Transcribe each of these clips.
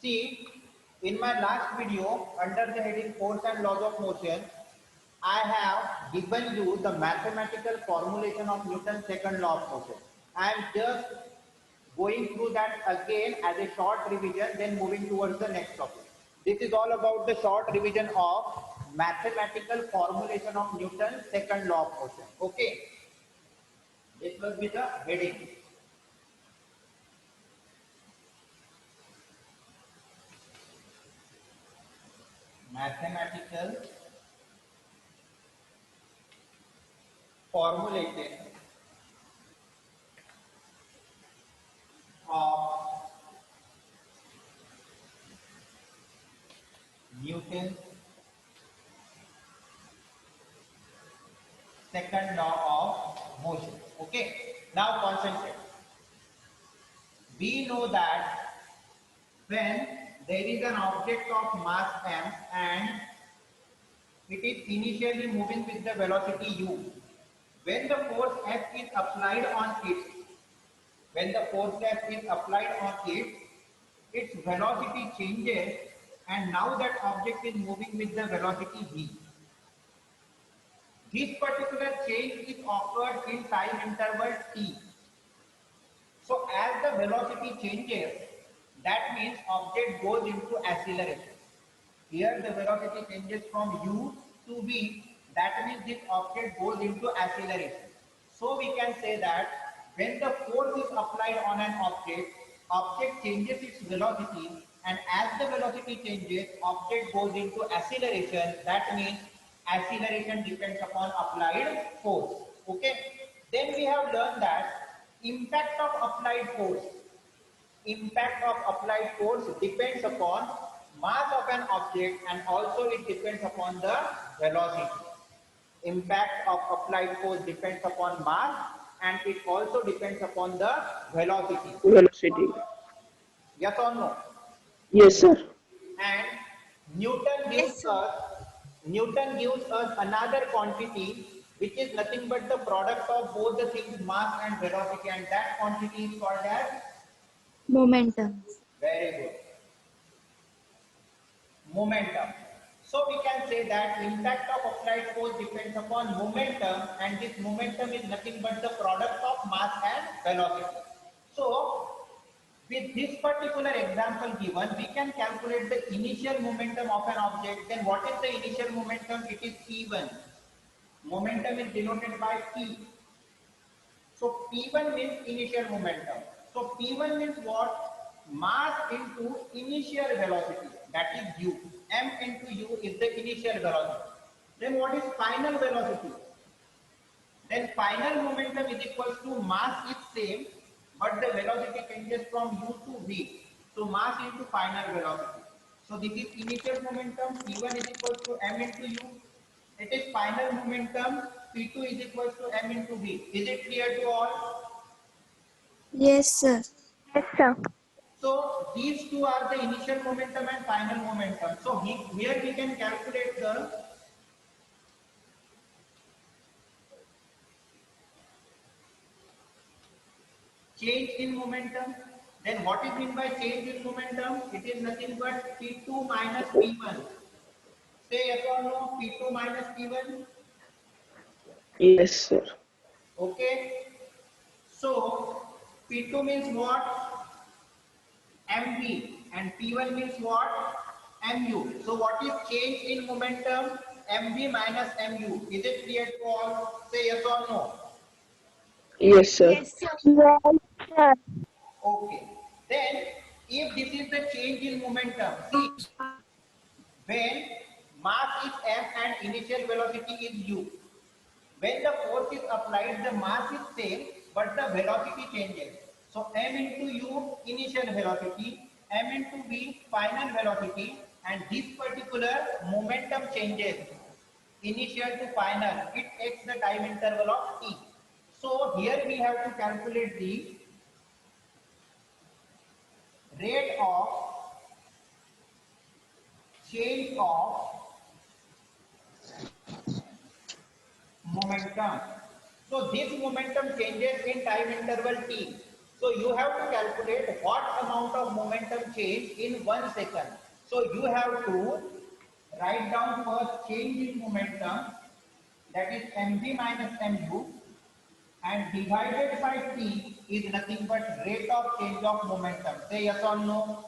See, in my last video under the heading Force and Laws of Motion, I have given you the mathematical formulation of Newton's second law of motion. I am just going through that again as a short revision, then moving towards the next topic. This is all about the short revision of mathematical formulation of Newton's second law of motion. Okay, this will be the heading. Mathematical formulation of Newton's second law of motion. Okay, now concentrate. We know that when there is an object of mass m and it is initially moving with the velocity u, when the force F is applied on it, its velocity changes, and now that object is moving with the velocity v. This particular change is occurred in time interval t. So as the velocity changes, that means object goes into acceleration. Here the velocity changes from u to v, that means this object goes into acceleration. So we can say that when the force is applied on an object changes its velocity, and as the velocity changes, object goes into acceleration. That means acceleration depends upon applied force. Okay. Then we have learned that impact of applied force. Impact of applied force depends upon mass of an object, and also it depends upon the velocity. Impact of applied force depends upon mass, and it also depends upon the velocity. Velocity. Yes or no? Yes, sir. And Newton gives us another quantity which is nothing but the product of both the things, mass and velocity, and that quantity is called as Momentum. very good. Momentum. So we can say that impact of applied force depends upon momentum, and this momentum is nothing but the product of mass and velocity. So with this particular example given, we can calculate the initial momentum of an object. Then what is the initial momentum? It is P1. Momentum is denoted by P. So P1 means initial momentum. So P1 means what? Mass into initial velocity, that is u. M into u is the initial velocity. Then what is final velocity? Then final momentum is equals to mass is same, but the velocity changes from u to v. So mass into final velocity. So this is initial momentum, P1 is equals to m into u. It is final momentum, P2 is equals to m into v. Is it clear to all? Yes, sir. Yes, sir. So these two are the initial momentum and final momentum. So here we can calculate the change in momentum. Then what is meant by change in momentum? It is nothing but P2 minus P1. Say yes or no, P2 minus P1. Yes, sir. Okay. So P2 means what? mv, and P1 means what? mu. So what is change in momentum? mv minus mu. Is it clear to all? Say yes or no. Yes, sir. Yes, sir. Okay. Then if this is the change in momentum, see, when mass is m and initial velocity is u. When the force is applied, the mass is same, but the velocity changes. So m into u, initial velocity, m into v, final velocity, and this particular momentum changes, initial to final. It takes the time interval of t. So here we have to calculate the rate of change of momentum. So this momentum changes in time interval t. So you have to calculate what amount of momentum change in 1 second. So you have to write down first change in momentum, that is mv minus mu, and divided by t is nothing but rate of change of momentum. Say yes or no?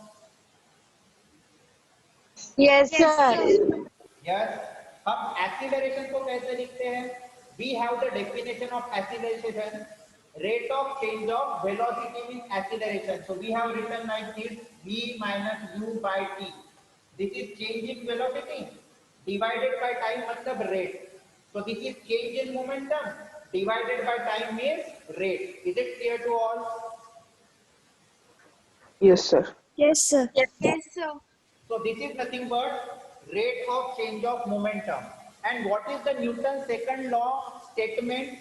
Yes, Yes, sir. sir. Yes. हम acceleration को कैसे लिखते हैं? We have the definition of acceleration. Rate of change of velocity means acceleration. So we have written like this: v minus u by t. This is change in velocity divided by time मतलब rate. So this is change in momentum divided by time is rate. Is it clear to all? Yes, sir. Yes, sir. Yes, sir. So this is nothing but rate of change of momentum. And what is the Newton's second law statement?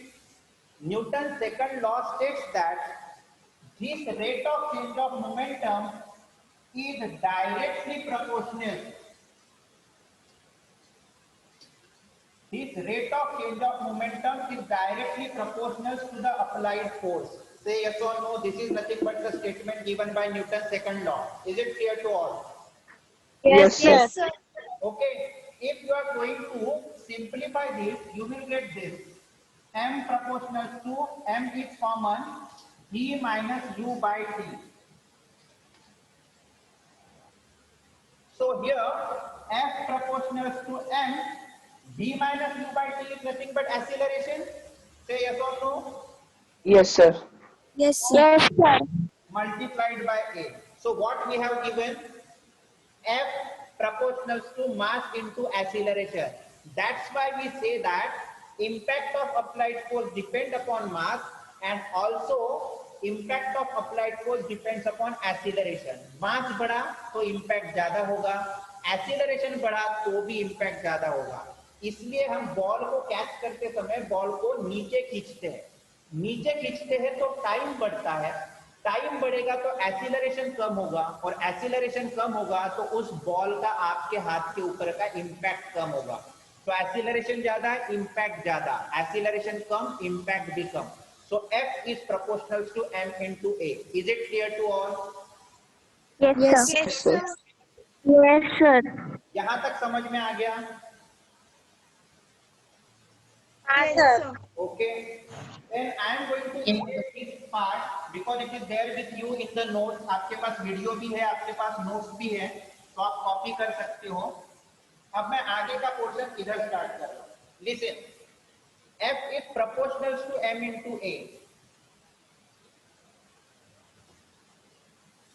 Newton's second law states that this rate of change of momentum is directly proportional. This rate of change of momentum is directly proportional to the applied force. Say yes or no, this is nothing but the statement given by Newton's second law. Is it clear to all? Yes, sir. Yes, sir. Okay, if you are going to simplify this, you will get this. M proportional to M is common, V minus U by T. So here, F proportional to M, V minus U by T is nothing but acceleration. Say yes or no? Yes, sir. Yes, sir. Yes, sir. Multiplied by A. So what we have given? F proportional to mass into acceleration. That's why we say that impact of applied force depend upon mass, and also impact of applied force depends upon acceleration. मास बढ़ा तो impact ज्यादा होगा, acceleration बढ़ा तो भी impact ज्यादा होगा. इसलिए हम बॉल को कैच करते समय बॉल को नीचे खींचते हैं. नीचे खींचते हैं तो टाइम बढ़ता है, टाइम बढ़ेगा तो एक्सीलरेशन कम होगा, और एक्सीलरेशन कम होगा तो उस बॉल का आपके हाथ के ऊपर का इंपैक्ट कम होगा. तो एक्सीलरेशन ज्यादा, इंपैक्ट ज्यादा, एक्सीलरेशन कम, इंपैक्ट भी कम. सो F is proportional to M into A. Is it clear to all? Yes, Yes, sir. Yes, sir. Yes, sir. यहां तक समझ में आ गया? Yes, Yes, sir. sir. Okay. Then I am going to erase this part because it is there with you in the notes. आपके पास video भी है, आपके पास notes भी है, तो आप कॉपी कर सकते हो. अब मैं आगे का पोर्शन इधर स्टार्ट कर रहा हूँ. Listen, F is proportional to M into A.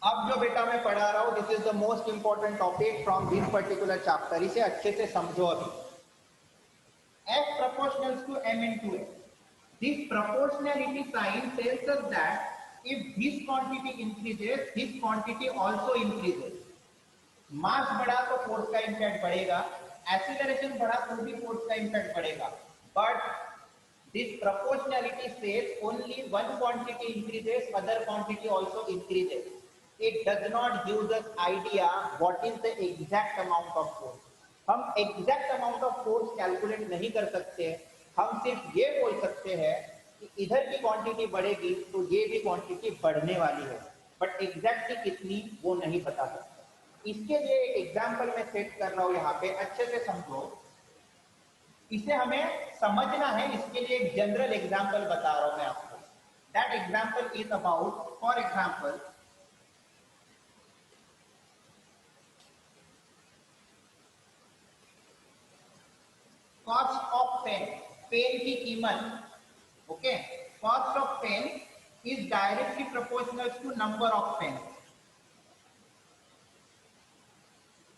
अब जो बेटा मैं पढ़ा रहा हूँ, this is the most important topic from this particular chapter. इसे अच्छे से समझो अभी. F proportional to M into A. This proportionality sign tells us that if this quantity increases, this quantity also increases. मास बढ़ा तो फोर्स का impact बढ़ेगा, acceleration बढ़ा तो भी फोर्स का इम्पैक्ट बढ़ेगा. But this proportionality says only one quantity increases, other quantity also increases. It does not give us idea what is the exact amount of force. हम exact amount of force calculate नहीं कर सकते. हम सिर्फ ये बोल सकते हैं कि इधर की क्वांटिटी बढ़ेगी तो ये भी क्वांटिटी बढ़ने वाली है, बट एग्जैक्टली कितनी वो नहीं बता सकते. इसके लिए एक एग्जांपल मैं सेट कर रहा हूं यहां पे, अच्छे से समझो. इसे हमें समझना है, इसके लिए एक जनरल एग्जांपल बता रहा हूं मैं आपको. That example is about, for example, cost of pen. Pen की कीमत. Okay, cost of pen is directly proportional to number of pen.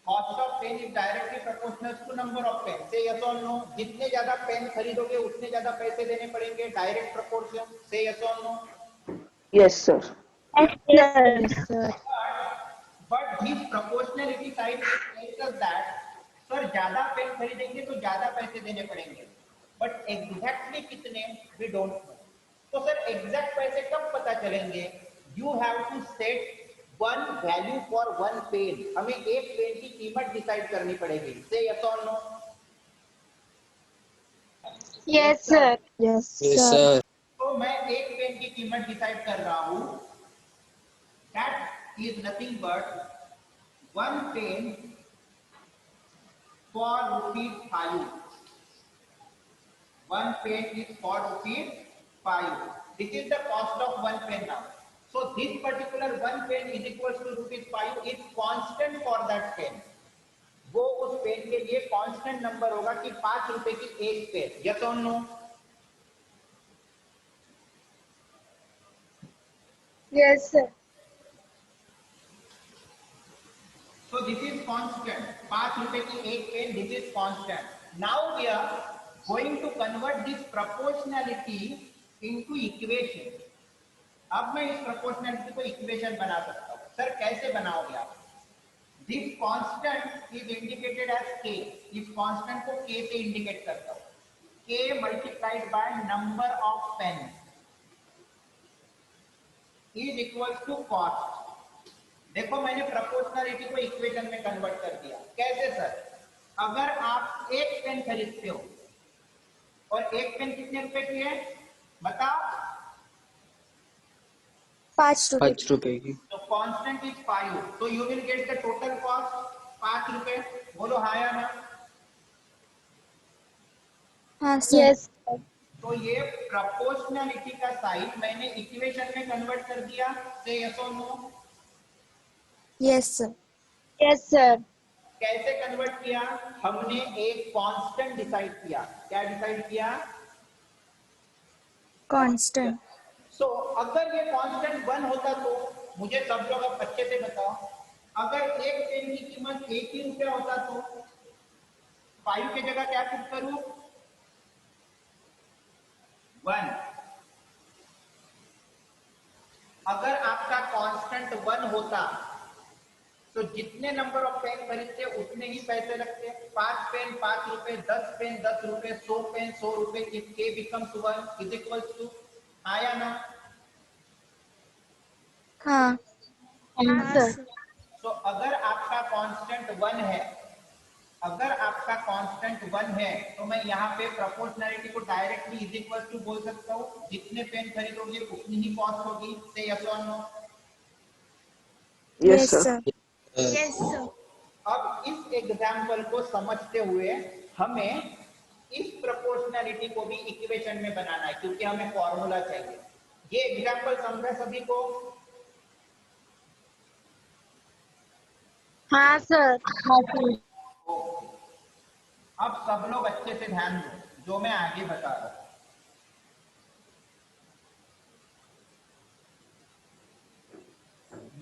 Cost of pen is directly proportional to number of pen. Say yes और no? जितने ज्यादा pen खरीदोगे उतने ज्यादा पैसे देने पड़ेंगे, डायरेक्ट प्रोपोर्शन. से यस और no? Yes, sir. Yes, Yes, sir. sir. But this proportionality sign tells us that sir ज्यादा पेन खरीदेंगे तो ज्यादा पैसे देने पड़ेंगे, बट एग्जैक्टली कितने वी डोंट नो. तो सर एग्जैक्ट पैसे कब पता चलेंगे? You have to set one value for one pen. हमें एक पेन की कीमत डिसाइड करनी पड़ेगी. से यस और no? Yes, sir. Yes, Yes, sir. sir. तो मैं एक पेन की कीमत डिसाइड कर रहा हूं. that is nothing but one pen for ₹5. One pen is for ₹5. This is the cost of one pen now. So this particular one pen is equals to ₹5 is constant for that pen. वो उस pen के लिए constant number होगा कि ₹5 की एक pen. Yes और no? Yes, sir. So this is constant. ₹5 की एक pen. This is constant. Now we are going to convert this proportionality into equation. अब मैं इस proportionality को इक्वेशन बना सकता हूँ. सर कैसे बनाओगे आप? This constant is indicated as k. इस constant को k से indicate करता हूँ. k multiplied by number of pens is equals to cost. देखो मैंने proportionality को इक्वेशन में कन्वर्ट कर दिया. कैसे सर? अगर आप एक पेन खरीदते हो और एक पेन कितने रुपए की है बताओ? ₹5. ₹5 की. तो कांस्टेंट इज 5. तो you will get the total cost ₹5. बोलो हाँ या ना? हाँ सर. Yes. तो ये प्रोपोर्शनलिटी का साइन मैंने इक्वेशन में कन्वर्ट कर दिया. से यस और no? Yes, sir. Yes, sir. कैसे कन्वर्ट किया? हमने एक कांस्टेंट डिसाइड किया. क्या डिसाइड किया? Constant. सो अगर ये कांस्टेंट 1 होता तो मुझे सब लोग अब अच्छे से बताओ, अगर एक पेन की कीमत ₹1 होता तो 5 की जगह क्या पुट करूं? 1. अगर आपका कांस्टेंट 1 होता तो जितने नंबर ऑफ पेन खरीदते उतने ही पैसे लगते. 5 pen ₹5, 10 pen ₹10, 100 pen ₹100. If k becomes 1 is equals to आया ना? हाँ. Yes, sir. तो अगर आपका कांस्टेंट 1 है, अगर आपका कांस्टेंट 1 है तो मैं यहाँ पे प्रोपोर्शनलिटी को डायरेक्टली इज इक्वल टू बोल सकता हूँ. जितने पेन खरीदोगे उतनी ही कॉस्ट होगी. से यस और no? Yes, sir. Yes, sir. अब इस एग्जाम्पल को समझते हुए हमें इस प्रोपोर्शनलिटी को भी इक्वेशन में बनाना है क्योंकि हमें फॉर्मूला चाहिए. ये एग्जाम्पल समझा सभी को? हाँ सर. अब सब लोग अच्छे से ध्यान दो जो मैं आगे बता रहा हूं.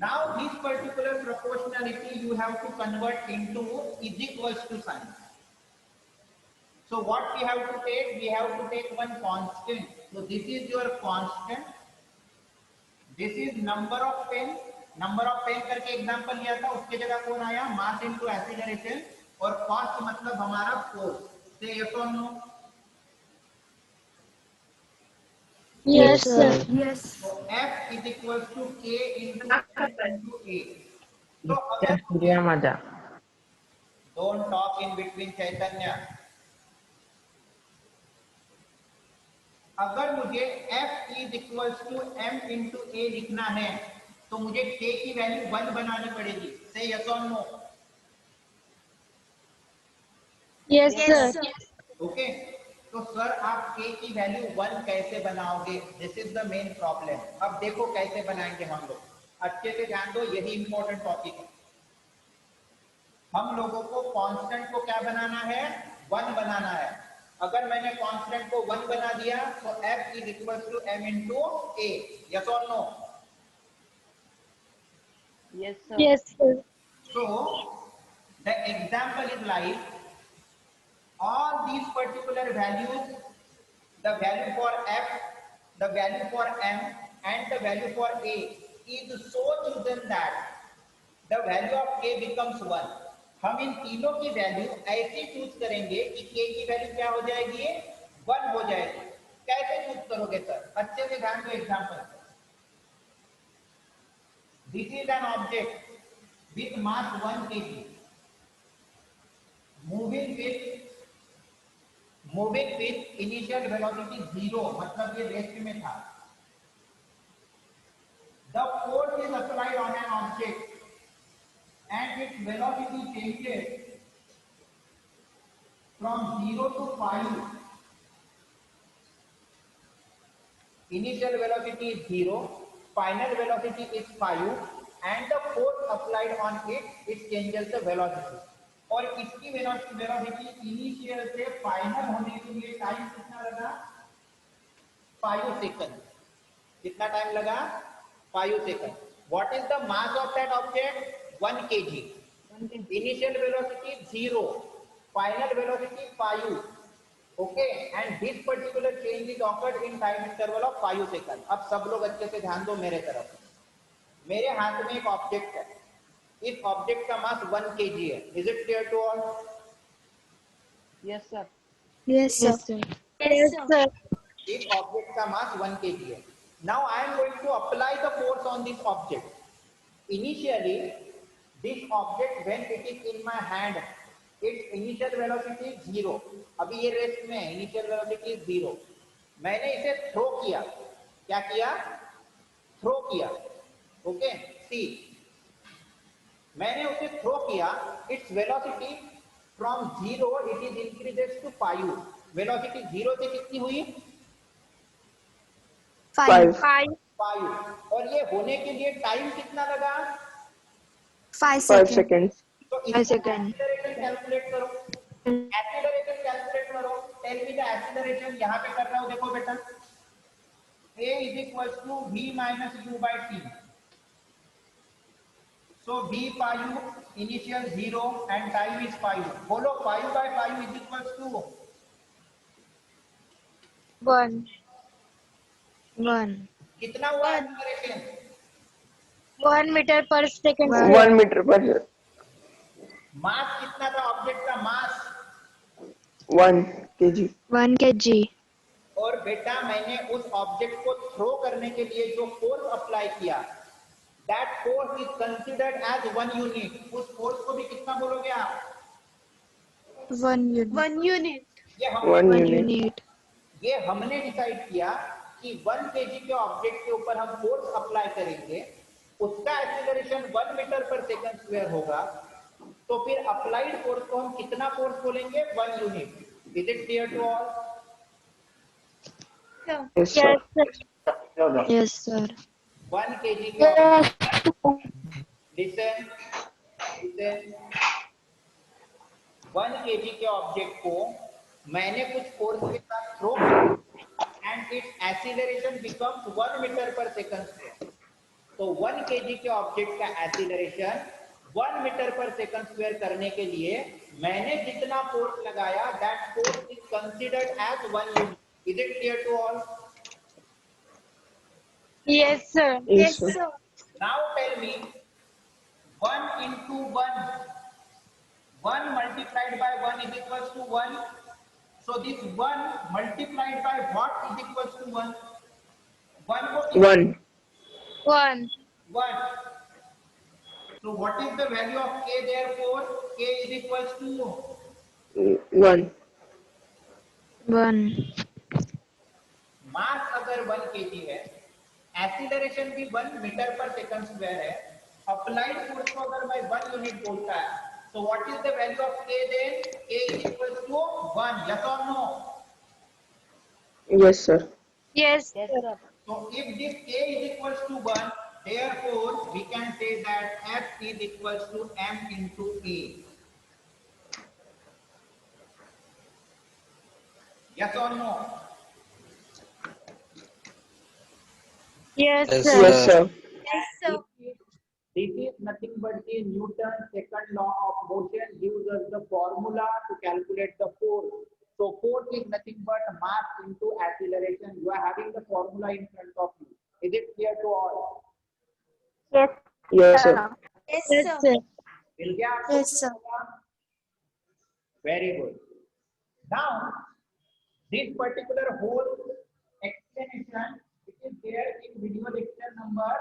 Now this particular proportionality you have to convert into is equals to sign. So what we have to take? We have to take one constant. So this is your constant. This is number of pen. Number of pen करके example लिया था, उसके जगह कौन आया? Mass into acceleration. और cost मतलब हमारा फोर्स. से यस और नो? Yes, sir. Yes. तो F is equals to K into A. तो अगर don't talk in between चैतन्य. अगर मुझे F is equals to M into A लिखना है तो मुझे K की वैल्यू 1 बनानी पड़ेगी. से यस और नो? Yes, sir. ओके. तो सर आप K की वैल्यू 1 कैसे बनाओगे? This is the main problem. अब देखो कैसे बनाएंगे हम लोग. अच्छे से ध्यान दो, यही इंपॉर्टेंट टॉपिक है. हम लोगों को कांस्टेंट को क्या बनाना है? 1 बनाना है. अगर मैंने कांस्टेंट को 1 बना दिया तो F is equals to M into A. Yes और no? Yes, sir. So the example is like all these particular values, the value for F, the value for M and the value for A is so chosen that the value of K becomes 1. हम इन तीनों की value ऐसे choose करेंगे कि K की value क्या हो जाएगी? 1 हो जाएगी. कैसे चूज करोगे सर? अच्छे से ध्यान दो example. This is an object with mass 1 kg moving with initial velocity 0, मतलब ये रेस्ट में था. The force force is applied on an object and its velocity changes from 0 to 5. Initial velocity is 0, final velocity is 5, and the force applied on it changes the velocity. और इसकी velocity initial से final होने के लिए time कितना लगा? 5 second. कितना time लगा? 5 second. What is the mass of that object? 1 kg. Initial velocity 0, final velocity 5. Okay, and this particular change is occurred in time interval of 5 seconds. अब सब लोग अच्छे से ध्यान दो मेरे तरफ. मेरे हाथ में एक ऑब्जेक्ट है. इस ऑब्जेक्ट का मास 1 kg है. Is it clear to all? Yes, sir. Yes, sir. Yes, sir. इस ऑब्जेक्ट का मास 1 kg है. Now I am going to apply the force on this object. Initially, this object when it is in my hand, its initial velocity is 0. अभी ये rest में है. Initial velocity is 0. मैंने इसे throw किया. क्या किया? थ्रो किया. ओके, सी, मैंने उसे थ्रो किया. Its velocity from 0 it is increases to 5. Velocity 0 से कितनी हुई? 5. 5. और ये होने के लिए टाइम कितना लगा? 5 5 seconds. seconds. तो एक्सीलरेशन कैलकुलेट करो. एक्सीलरेशन कैलकुलेट करो. Tell me the acceleration. यहाँ पे कर रहा हूँ, देखो बेटा. A is equals to v minus u by t. So v 5, initial 0 and time is 5. बोलो 5 by 5 is equals to 1. कितना हुआ acceleration? 1 meter per second. 1 meter per मास कितना था ऑब्जेक्ट का? मास 1 kg. 1 kg. और बेटा मैंने उस ऑब्जेक्ट को थ्रो करने के लिए जो फोर्स अप्लाई किया, that force is considered as 1 unit. उस फोर्स को भी कितना बोलोगे आप? 1 unit. 1 unit. ये 1 1 unit. unit. ये हमने डिसाइड किया कि 1 kg के ऑब्जेक्ट के ऊपर हम फोर्स अप्लाई करेंगे. उसका acceleration 1 meter per second square होगा. तो फिर अप्लाइड फोर्स को हम कितना फोर्स बोलेंगे? 1 unit. Is it clear to all? Yes, sir. Yes, sir. 1 kg के लिसन 1 kg के ऑब्जेक्ट को मैंने कुछ फोर्स के साथ थ्रो किया and its acceleration becomes 1 meter per second square. तो 1 kg के ऑब्जेक्ट का acceleration 1 meter per second square करने के लिए मैंने जितना फोर्स लगाया, that force is considered as 1 unit. Is it clear to all? Yes, sir. Yes, sir. Now tell me, 1 into 1 multiplied by 1 is equals to 1. So this 1 multiplied by what is equals to 1? 1 को 1. 1. 1. So what is the value of k therefore? K is equals to 1. 1. मास अगर 1 kg है, acceleration भी 1 meter per second square है. Applied force को अगर मैं 1 unit बोलता है, so what is the value of k then? K is equals to 1. Yes or no? Yes, sir. Yes, sir. So if this k is equals to 1, therefore we can say that F is equals to m into a. Yes or no? Yes, Yes, sir. Yes, sir. Yes, sir. This is nothing but the Newton's second law of motion gives us the formula to calculate the force. So force is nothing but mass into acceleration. You are having the formula in front of you. Is it clear to all? Yes, Yes, sir. Yes, yes, sir. मिल गया आपको? Yes, sir. Very good. Now this particular whole explanation, it is there in video lecture number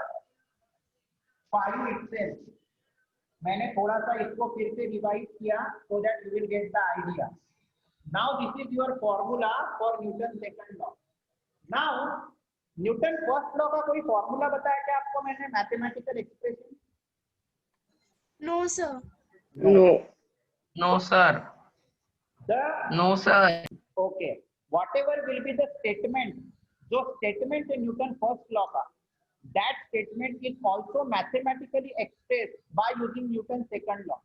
5 itself. मैंने थोड़ा सा इसको फिर से revise किया so that you will get the idea. Now this is your formula for Newton's second law. Now Newton first law का कोई formula बताया क्या आपको मैंने, mathematical expression? No, sir. No. No, sir. The No, sir. okay, whatever will be the statement, जो statement है Newton first law का, that statement is also mathematically expressed by using Newton second law.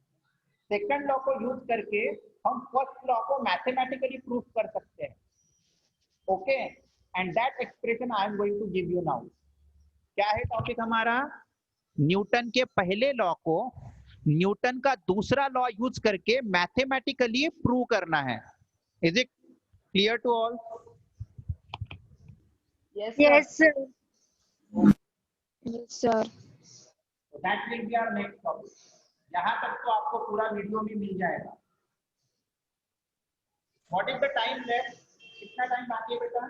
Second law को use करके हम first law को mathematically proof कर सकते हैं. Okay, and that expression I am going to give you now. क्या है टॉपिक हमारा? न्यूटन के पहले लॉ को न्यूटन का दूसरा लॉ यूज करके मैथमेटिकली प्रूव करना है. Is it clear to all? Yes, sir. Yes, sir. That will be our next topic. यहां तक तो आपको पूरा वीडियो में मिल जाएगा. What is the time left? कितना टाइम बाकी है बेटा?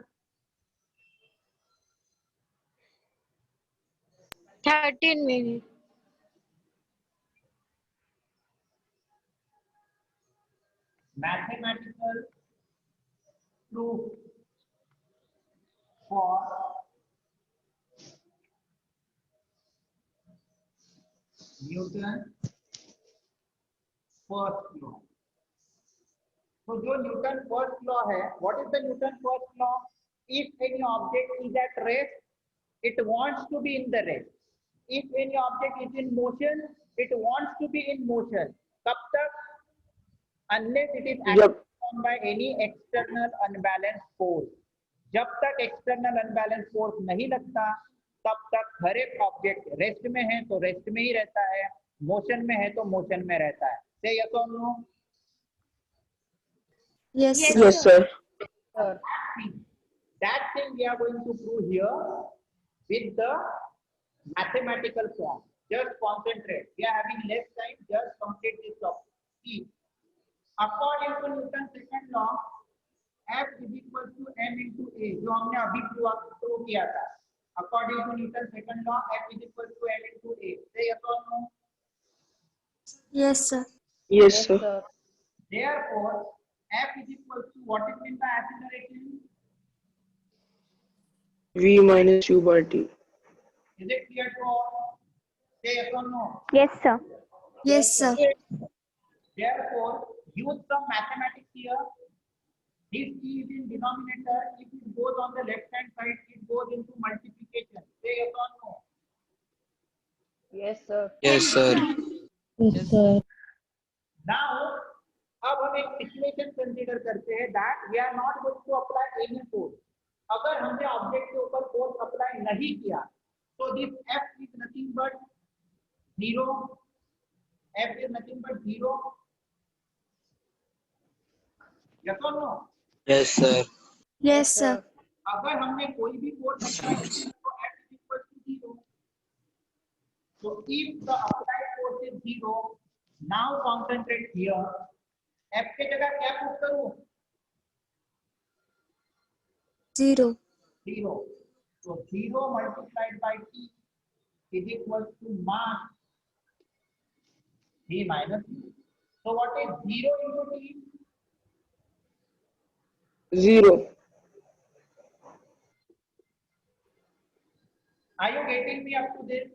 13 minutes. Mathematical proof for Newton first law. तो जो न्यूटन फर्स्ट लॉ है, what is the Newton first law? If any object is at rest, it wants to be in the rest. If any object is in motion, it wants to be in motion. कब तक? Unless it is acted on by any external unbalanced force. जब तक external unbalance force नहीं लगता तब तक हर एक object rest में है तो रेस्ट में ही रहता है, मोशन में है तो मोशन में रहता है. से यस और no? Yes, Yes, sir. Yes, sir. That thing we are going to prove here with the mathematical form. Just concentrate. We are having less time. Just complete this topic. See, according to Newton's second law, F is equal to m into a, जो हमने अभी prove किया था. According to Newton's second law, F is equal to m into a. Say yes or no? Yes, sir. Yes, sir. Therefore, F is equal to what is meant by acceleration? V minus U bar T. Is it clear to all? Say yes or no? Yes, sir. Yes, sir. Therefore, use some mathematics here. This e is in denominator. If it goes on the left hand side, it goes into multiplication. Say yes or no? Yes, sir. Yes, sir. Now, अब हम एक situation consider करते हैं that we are not going to apply any force. अगर हमने object के ऊपर force apply नहीं किया तो this F is nothing but 0. F is nothing but 0. Yes or no? Yes, sir. Yes, sir. अगर हमने कोई भी फोर्स अप्लाई किया तो F is equal to 0. So if the applied force is 0, now concentrate here. F के जगह क्या put करूं? 0. 0. So 0 multiplied by T is equal to mass V minus U. So what is 0 into T? 0. Are you getting me up to this?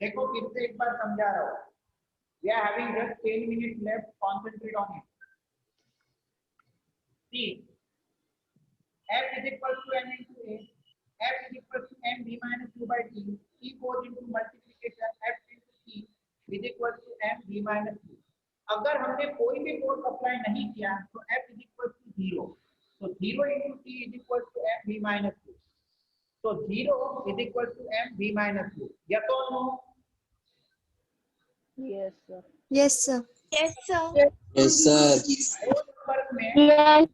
देखो फिर से एक बार समझा रहा हूँ. We are having just 10 minutes left. Concentrate on it. See, F is equal to m into a. F is equal to m v minus u by t. T goes into multiplication. F into t is equal to m v minus u. अगर हमने कोई भी force apply नहीं किया तो F is equal to 0. So 0 into t is equal to m v minus u. So 0 is equal to m v minus u. Yes or no? Yes, sir. Yes, sir. Yes, sir. Yes, sir. दो number में Yes.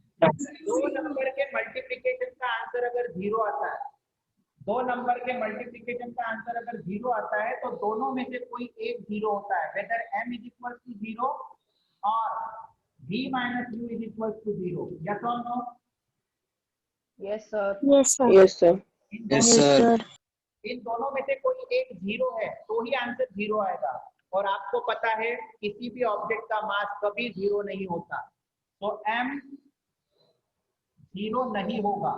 दो number के multiplication का answer अगर 0 आता है, दो number के मल्टीप्लिकेशन का आंसर अगर 0 आता है तो दोनों में से कोई एक 0 होता है. Whether m is equal to 0 और v minus u is equal to 0. Yes or no? Yes, sir. Yes, sir. Yes, sir. In Yes, दोनों sir. इन दोनों में से कोई एक 0 है तो ही आंसर 0 आएगा. और आपको पता है किसी भी ऑब्जेक्ट का मास कभी 0 नहीं होता. तो m 0 नहीं होगा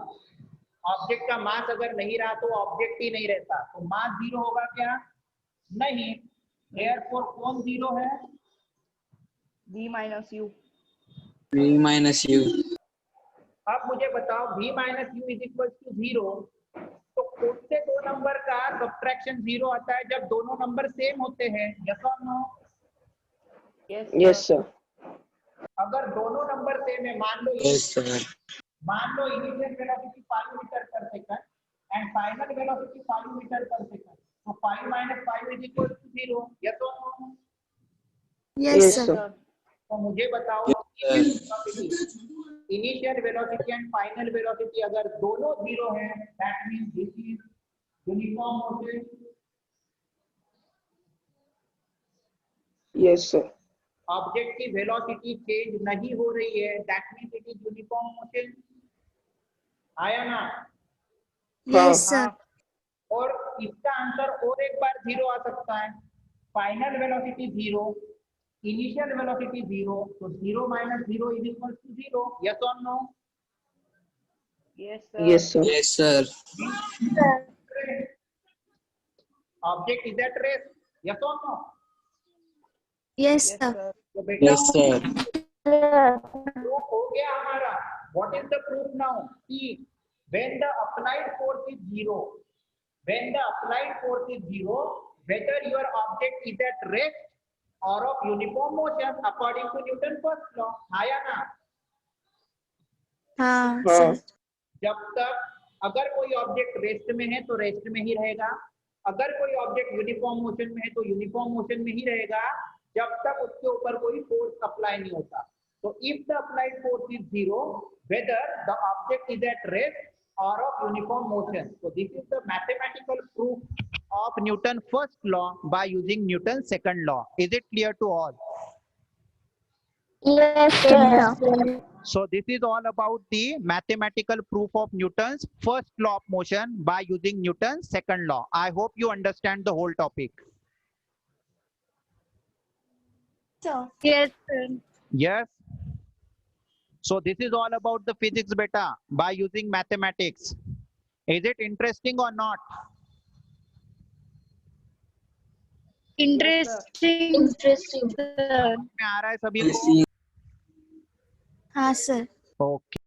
ऑब्जेक्ट का मास अगर नहीं रहा तो ऑब्जेक्ट ही नहीं रहता, तो मास जीरो होगा क्या? नहीं। देयरफॉर कौन जीरो है? V minus U. V minus U. अब मुझे बताओ v minus U is equal to zero, तो कौन से दो नंबर का सब्ट्रैक्शन जीरो आता है जब दोनों नंबर सेम होते हैं? यस और नो? Yes, Yes, sir. अगर दोनों नंबर सेम है, मान लो Yes, sir. Initial velocity 5 metre per second and final velocity 5 metre per second, तो 5 minus 5 is equal to zero. Yes और no? Yes, Yes, sir. sir. तो मुझे बताओ initial velocity and final velocity अगर दोनों जीरो है, that means this is uniform motion. Yes, sir. Object की velocity change नहीं हो रही है, that means it is uniform motion. आया ना? Yes, sir. और इसका आंसर और एक बार जीरो आ सकता है। Final velocity zero, initial velocity zero, तो zero minus zero is equal to zero. Yes और no? Yes, sir. Yes, sir. Yes, sir. Object is at rest. Yes और no? Yes, Yes, sir. sir. तो बेटा Yes, sir. Proof हो गया हमारा। What is the proof now? कि when the applied force is zero, when the applied force is zero, whether your object is at rest or of uniform motion according to Newton's first law। आया ना? हाँ, हाँ। sir. जब तक अगर कोई object rest में है तो रेस्ट में ही रहेगा, अगर कोई ऑब्जेक्ट यूनिफॉर्म मोशन में है तो यूनिफॉर्म मोशन में ही रहेगा, जब तक उसके ऊपर कोई फोर्स अप्लाई नहीं होता। तो if the applied force is zero, whether the object is at rest or of uniform motion. So this is the mathematical proof of Newton's first law by using Newton's second law. Is it clear to all? Yes, sir. So this is all about the mathematical proof of Newton's first law of motion by using Newton's second law. I hope you understand the whole topic. Yes, sir. Yes. So this is all about the physics beta by using mathematics. Is it interesting or not? Interesting, sir. में आ रहा है सभी को? हाँ, sir. Okay.